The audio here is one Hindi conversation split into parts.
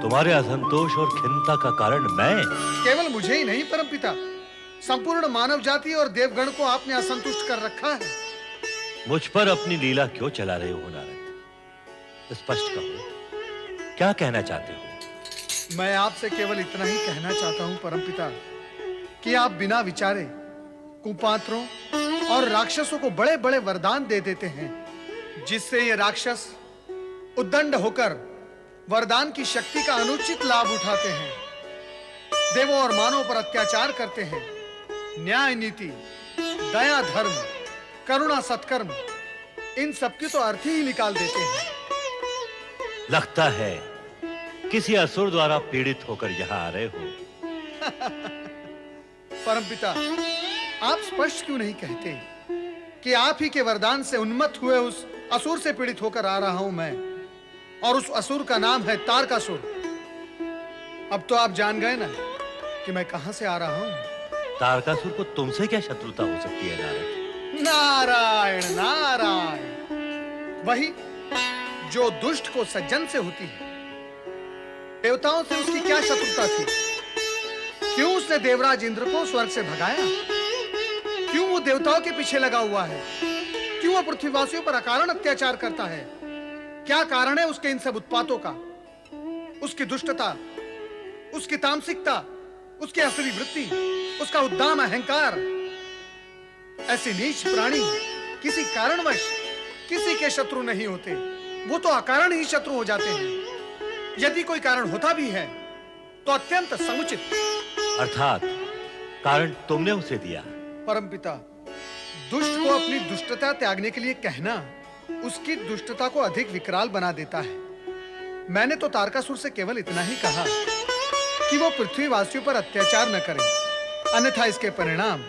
तुम्हारे असंतोष और खिन्नता का कारण मैं? केवल मुझे ही नहीं परमपिता, संपूर्ण मानव जाति और देवगण को आपने असंतुष्ट कर रखा है। मुझ पर अपनी लीला क्यों चला रहे हो नारद? स्पष्ट कहो, क्या कहना चाहते हो? मैं आपसे केवल इतना ही कहना चाहता हूं परमपिता कि आप बिना विचारे कुपात्रों और राक्षसों को बड़े-बड़े वरदान दे देते हैं, जिससे ये राक्षस उद्दंड होकर वरदान की शक्ति का अनुचित लाभ उठाते हैं, देवों और मानवों पर अत्याचार करते हैं, न्याय नीति, दया धर्म, करुणा सत्कर्म, इन सब की तो अर्थ ही निकाल देते हैं। लगता है किसी असुर द्वारा पीड़ित होकर यहाँ आ रहे हो। परमपिता, आप स्पष्ट क्यों नहीं कहते कि आप ही के वरदान से उन्मत्त हुए उस असुर से पीड़ित होकर आ रहा हूं मैं, और उस असुर का नाम है तारकासुर। अब तो आप जान गए ना कि मैं कहां से आ रहा हूं। तारकासुर को तुमसे क्या शत्रुता हो सकती है नारद? नारायण नारायण, वही जो दुष्ट को सज्जन से होती है। देवताओं से उसकी क्या शत्रुता थी? क्यों उसने देवराज इंद्र को स्वर्ग से भगाया? क्यों वो देवताओं के पीछे लगा हुआ है? क्यों वो पृथ्वीवासियों पर अकारण अत्याचार करता है? क्या कारण है उसके इन सब उत्पातों का? उसकी दुष्टता, उसकी तामसिकता, उसकी असुरी वृत्ति, उसका उद्दाम अहंकार। ऐसे नीच प्राणी किसी कारणवश किसी के शत्रु नहीं होते, वो तो अकारण ही शत्रु हो जाते हैं। यदि कोई कारण होता भी है तो अत्यंत समुचित। अर्थात कारण तुमने उसे दिया। परमपिता, दुष्ट को अपनी दुष्टता त्यागने के लिए कहना उसकी दुष्टता को अधिक विकराल बना देता है। मैंने तो तारकासुर से केवल इतना ही कहा कि वो पृथ्वीवासियों पर अत्याचार न करे, अन्यथा इसके परिणाम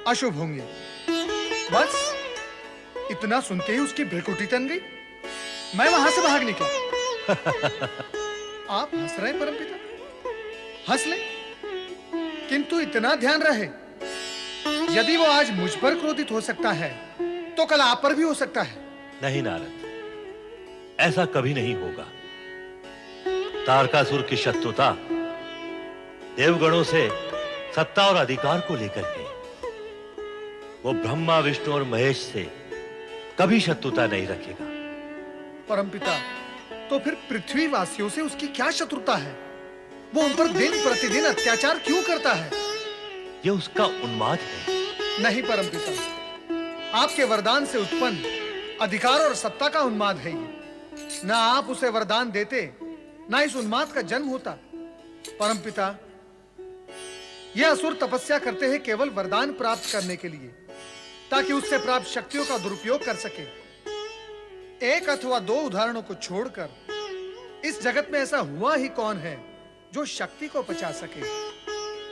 अशुभ होंगे। बस इतना सुनते ही उसकी भ्रिकुटी तन गई। मैं वहां से भाग निकला। आप हंस रहे परमपिता? हंस ले, किंतु इतना ध्यान रहे, यदि वो आज मुझ पर क्रोधित हो सकता है तो कल आप पर भी हो सकता है। नहीं नारद, ऐसा कभी नहीं होगा। तारकासुर की शत्रुता देवगणों से सत्ता और अधिकार को लेकर है। वो ब्रह्मा, विष्णु और महेश से कभी शत्रुता नहीं रखेगा। परमपिता, तो फिर पृथ्वीवासियों से उसकी क्या शत्रुता है? वो उन पर दिन प्रतिदिन अत्याचार क्यों करता है? ये उसका उन्माद है। नहीं परमपिता, आपके वरदान से उत्पन्न अधिकार और सत्ता का उन्माद है ये। ना आप उसे वरदान देते, ना इस उन्माद का जन्म होता। परमपिता, यह असुर तपस्या करते हैं केवल वरदान प्राप्त करने के लिए, ताकि उससे प्राप्त शक्तियों का दुरुपयोग कर सके। एक अथवा दो उदाहरणों को छोड़कर इस जगत में ऐसा हुआ ही कौन है जो शक्ति को पचा सके,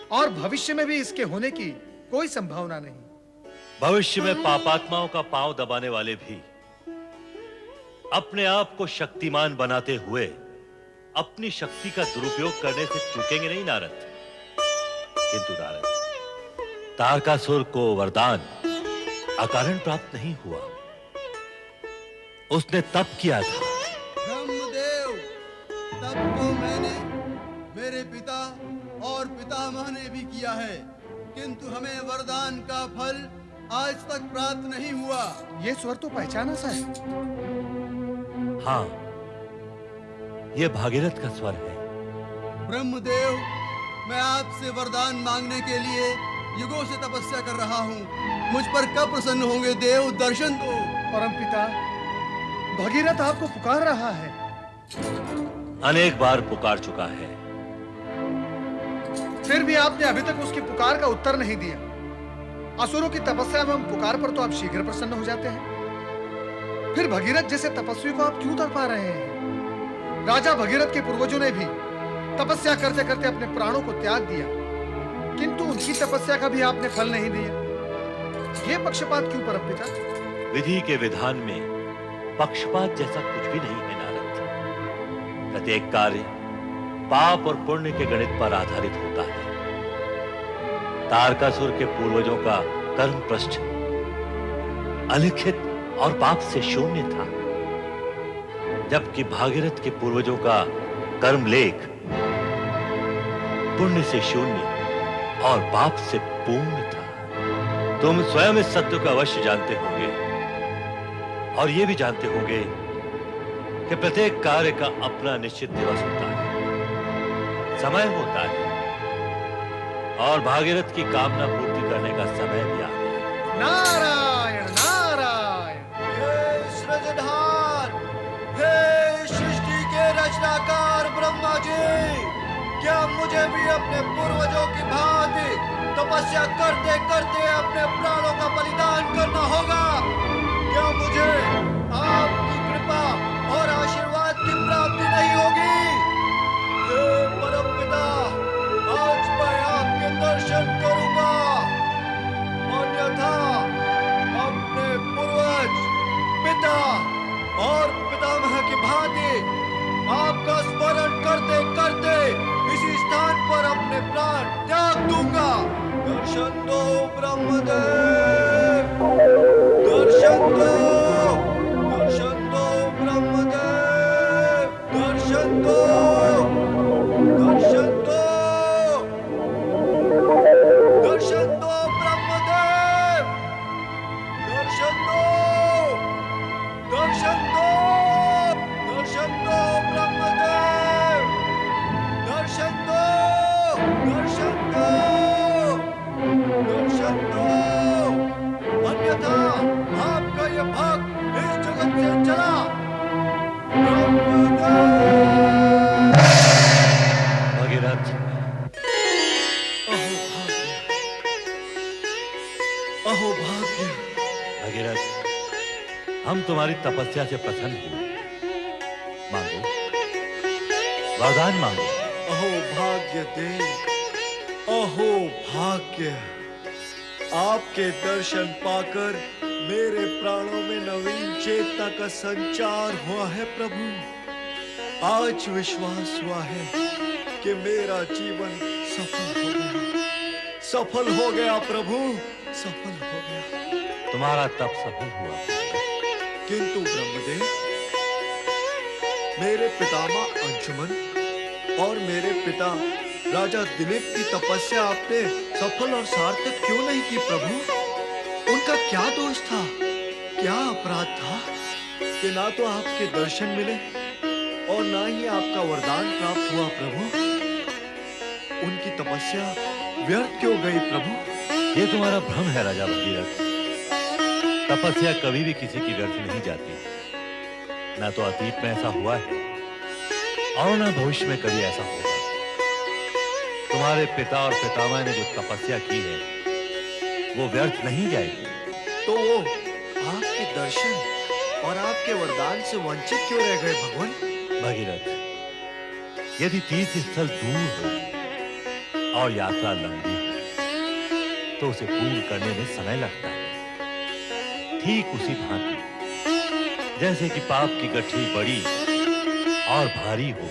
और भविष्य में भी इसके होने की कोई संभावना नहीं। भविष्य में पापात्माओं का पांव दबाने वाले भी अपने आप को शक्तिमान बनाते हुए अपनी शक्ति का दुरुपयोग करने से चूकेंगे नहीं नारद। किंतु नारद, तारकासुर को वरदान अकारण प्राप्त नहीं हुआ। उसने तप किया था। ब्रह्मदेव, तप तो मैंने, मेरे पिता और पितामह ने भी किया है, किंतु हमें वरदान का फल आज तक प्राप्त नहीं हुआ। ये स्वर तो पहचाना सा है। हाँ, ये भागीरथ का स्वर है। ब्रह्मदेव, मैं आपसे वरदान मांगने के लिए युगों से तपस्या कर रहा हूँ। मुझ पर कब प्रसन्न होंगे देव? दर्शन दो। परमपिता, भगीरथ आपको पुकार रहा है। अनेक बार पुकार चुका है, फिर भी आपने अभी तक उसकी पुकार का उत्तर नहीं दिया। असुरों की तपस्या एवं पुकार पर तो आप शीघ्र प्रसन्न हो जाते हैं, फिर भगीरथ जैसे तपस्वी को आप क्यों तड़पा रहे हैं? राजा भगीरथ के पूर्वजों ने भी तपस्या करते करते अपने प्राणों को त्याग दिया, किंतु उनकी तपस्या का भी आपने फल नहीं दिया। ये पक्षपात क्यों परमपिता? विधि के विधान में पक्षपात जैसा कुछ भी नहीं है नारद। प्रत्येक कार्य पाप और पुण्य के गणित पर आधारित होता है। तारकासुर के पूर्वजों का कर्म पृष्ठ अलिखित और पाप से शून्य था, जबकि भागीरथ के पूर्वजों का कर्म लेख पुण्य से शून्य और पाप से पूर्ण था। तुम स्वयं इस सत्य को अवश्य जानते होंगे और ये भी जानते होंगे कि प्रत्येक कार्य का अपना निश्चित दिवस होता है, समय होता है, और भागीरथ की कामना पूर्ति करने का समय भी आ गया। नारायण नारायण। हे सृजनहार, हे सृष्टि के रचनाकार ब्रह्मा जी, क्या मुझे भी अपने पूर्वजों की भांति तपस्या करते करते अपने प्राणों का बलिदान करना होगा? क्या मुझे आपकी कृपा और आशीर्वाद की प्राप्ति नहीं होगी? हे परमपिता, आज मैं आपके दर्शन करूंगा, अन्यथा अपने पूर्वज, पिता और पितामह की भांति आपका स्मरण करते करते इसी स्थान पर अपने प्राण त्याग दूंगा। दर्शन दो ब्रह्मदेव, दर्शन दो, दर्शन दो ब्रह्मदेव, दर्शन दो, दर्शन दो, दर्शन दो ब्रह्मदेव, दर्शन दो, दर्शन दो, दर्शन दो ब्रह्मदेव, दर्शन दो, दर्शन दो, दर्शन दो, अन्यथा आपका ये भक्त इस जगत से चला। भगीरथ, अहो भाग्य, अहो भाग्य। भगीरथ, हम तुम्हारी तपस्या से प्रसन्न हुए। मांगो, वरदान मांगो। अहो भाग्य देव, अहो भाग्य, आपके दर्शन पाकर मेरे प्राणों में नवीन चेतना का संचार हुआ है प्रभु। आज विश्वास हुआ है कि मेरा जीवन सफल हो गया, सफल हो गया प्रभु, सफल हो गया। तुम्हारा तप सफल हुआ, किंतु ब्रह्मदेव, मेरे पितामह अंशुमन और मेरे पिता राजा दिलीप की तपस्या आपने सफल और सार्थक क्यों नहीं की प्रभु? उनका क्या दोष था, क्या अपराध था कि ना तो आपके दर्शन मिले और ना ही आपका वरदान प्राप्त हुआ प्रभु? उनकी तपस्या व्यर्थ क्यों गई प्रभु? ये तुम्हारा भ्रम है राजा भगीरथ। तपस्या कभी भी किसी की व्यर्थ नहीं जाती। ना तो अतीत में ऐसा हुआ है और ना भविष्य में कभी ऐसा होगा। तुम्हारे पिता और पितामह ने जो तपस्या की है वो व्यर्थ नहीं जाएगी। तो वो आपके दर्शन और आपके वरदान से वंचित क्यों रह गए भगवान? भगीरथ, यदि तीर्थ स्थल दूर हो और यात्रा लंबी हो तो उसे पूर्ण करने में समय लगता है। ठीक उसी भांति जैसे कि पाप की गठरी बड़ी और भारी हो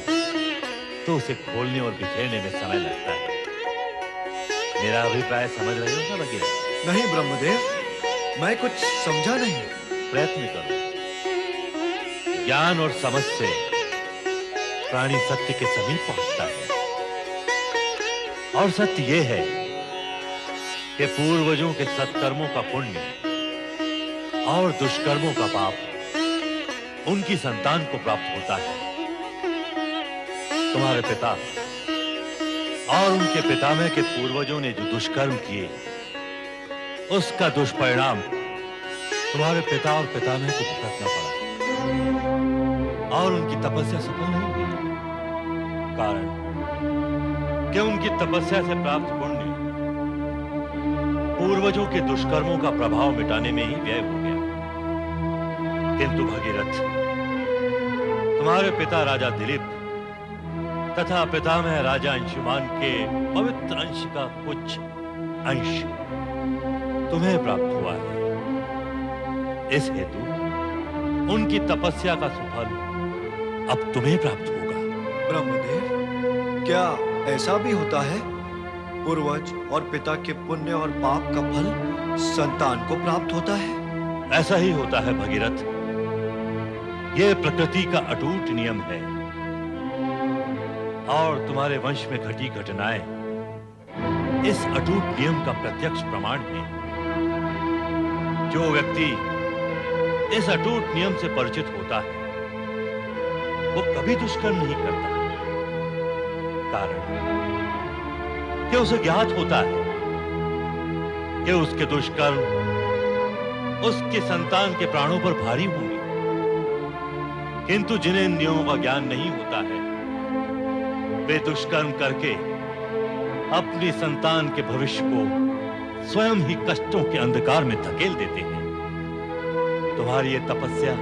तो उसे खोलने और बिखेरने में समय लगता है। मेरा अभिप्राय समझ रहे हो ना भगीरथ? नहीं ब्रह्मदेव, मैं कुछ समझा नहीं। प्रयत्न करो। ज्ञान और समझ से प्राणी सत्य के समीप पहुंचता है, और सत्य यह है कि पूर्वजों के सत्कर्मों का पुण्य और दुष्कर्मों का पाप उनकी संतान को प्राप्त होता है। तुम्हारे पिता और उनके पितामह के पूर्वजों ने जो दुष्कर्म किए उसका दुष्परिणाम तुम्हारे पिता और पितामह को भुगतना पड़ा और उनकी तपस्या सफल नहीं हुई। कारण कि उनकी तपस्या से प्राप्त पुण्य पूर्वजों के दुष्कर्मों का प्रभाव मिटाने में ही व्यय हो गया। किंतु भगीरथ, तुम्हारे पिता राजा दिलीप तथा पितामह राजा अंशुमान के पवित्र अंश का कुछ अंश तुम्हें प्राप्त हुआ है। इस हेतु उनकी तपस्या का सुफल अब तुम्हें प्राप्त होगा। ब्रह्मदेव, क्या ऐसा भी होता है? पूर्वज और पिता के पुण्य और पाप का फल संतान को प्राप्त होता है? ऐसा ही होता है भगीरथ। यह प्रकृति का अटूट नियम है। और तुम्हारे वंश में घटी घटनाएं इस अटूट नियम का प्रत्यक्ष प्रमाण है। जो व्यक्ति इस अटूट नियम से परिचित होता है वो कभी दुष्कर्म नहीं करता, कारण कि उसे ज्ञात होता है कि उसके दुष्कर्म उसके संतान के प्राणों पर भारी होंगे। किंतु जिन्हें इन नियमों का ज्ञान नहीं होता है वे दुष्कर्म करके अपनी संतान के भविष्य को स्वयं ही कष्टों के अंधकार में धकेल देते हैं। तुम्हारी ये तपस्या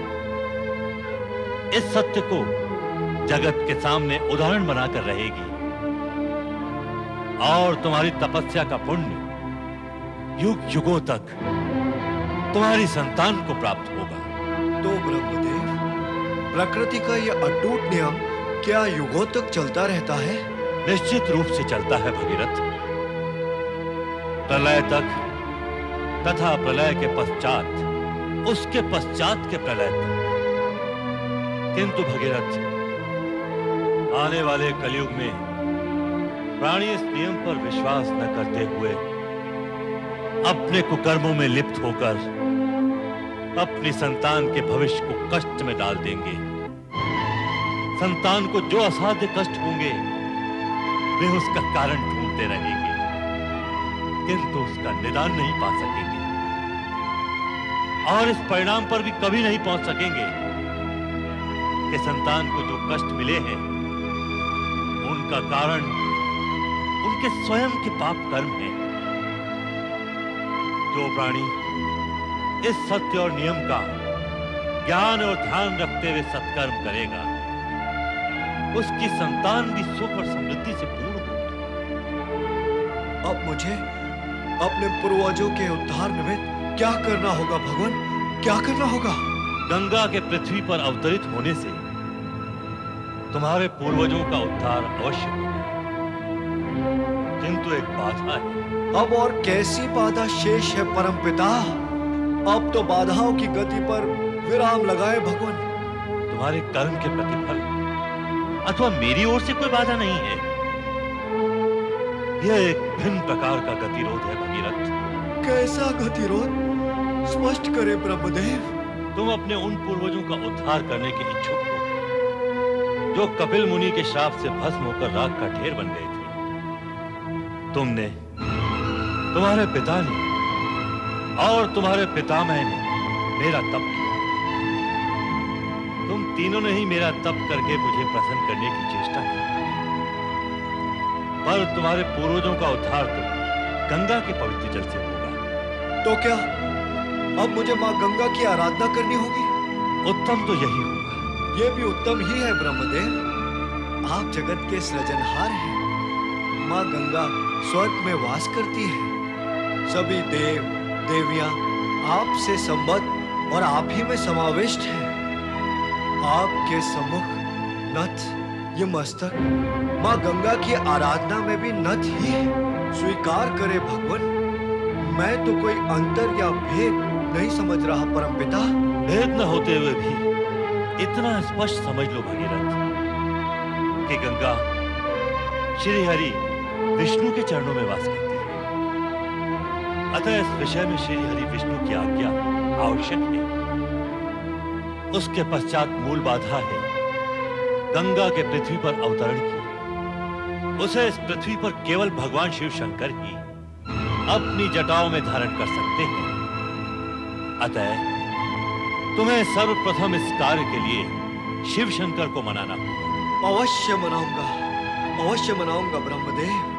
इस सत्य को जगत के सामने उदाहरण बनाकर रहेगी और तुम्हारी तपस्या का पुण्य युग युगों तक तुम्हारी संतान को प्राप्त होगा। तो ब्रह्मदेव, प्रकृति का यह अटूट नियम क्या युगों तक चलता रहता है? निश्चित रूप से चलता है भगीरथ, प्रलय तक तथा प्रलय के पश्चात, उसके पश्चात के प्रलय तक। किंतु भगीरथ, आने वाले कलयुग में प्राणी इस नियम पर विश्वास न करते हुए अपने कुकर्मों में लिप्त होकर अपनी संतान के भविष्य को कष्ट में डाल देंगे। संतान को जो असाध्य कष्ट होंगे वे उसका कारण ढूंढते रहेंगे, किंतु उसका निदान नहीं पा सकेंगे और इस परिणाम पर भी कभी नहीं पहुंच सकेंगे कि संतान को जो कष्ट मिले हैं उनका कारण उनके स्वयं के पाप कर्म हैं। जो प्राणी इस सत्य और नियम का ज्ञान और ध्यान रखते हुए सत्कर्म करेगा उसकी संतान भी सुख और समृद्धि से पूर्ण होगी। अब मुझे अपने पूर्वजों के उद्धार निमित्त क्या करना होगा भगवान? क्या करना होगा? गंगा के पृथ्वी पर अवतरित होने से तुम्हारे पूर्वजों का उद्धार अवश्य होगा, किंतु एक बाधा है। अब और कैसी बाधा शेष है परमपिता? अब तो बाधाओं की गति पर विराम लगाए भगवान। तुम्हारे कर्म के प्रतिफल अथवा मेरी ओर से कोई बाधा नहीं है, यह एक भिन्न प्रकार का गतिरोध है भगीरथ। कैसा गतिरोध? स्पष्ट करे ब्रह्मदेव। तुम अपने उन पूर्वजों का उद्धार करने के इच्छुक हो जो कपिल मुनि के श्राप से भस्म होकर राख का ढेर बन गए थे। तुमने, तुम्हारे पिता ने और तुम्हारे पितामह ने मेरा तप किया। तुम तीनों ने ही मेरा तप करके मुझे प्रसन्न करने की चेष्टा की, पर तुम्हारे पूर्वजों का उद्धार तो गंगा के पवित्र जल से होगा। तो क्या अब मुझे माँ गंगा की आराधना करनी होगी? उत्तम तो यही होगा। ये भी उत्तम ही है ब्रह्मदेव। आप जगत के सृजनहार हैं। माँ गंगा स्वर्ग में वास करती है। सभी देव देवियां आपसे संबद्ध और आप ही में समाविष्ट हैं। आपके सम्मुख नथ ये मस्तक माँ गंगा की आराधना में भी नथ ही है। स्वीकार करे भगवान, मैं तो कोई अंतर या भेद नहीं समझ रहा परमपिता। भेद न होते हुए भी इतना स्पष्ट समझ लो भगीरथ कि गंगा श्री हरि विष्णु के चरणों में वास करती है। अतः इस विषय में श्री हरि विष्णु की आज्ञा आवश्यक है। उसके पश्चात मूल बाधा है गंगा के पृथ्वी पर अवतरण की। उसे इस पृथ्वी पर केवल भगवान शिव शंकर ही अपनी जटाओं में धारण कर सकते हैं। अतः तुम्हें सर्वप्रथम इस कार्य के लिए शिव शंकर को मनाना होगा। अवश्य मनाऊंगा ब्रह्मदेव।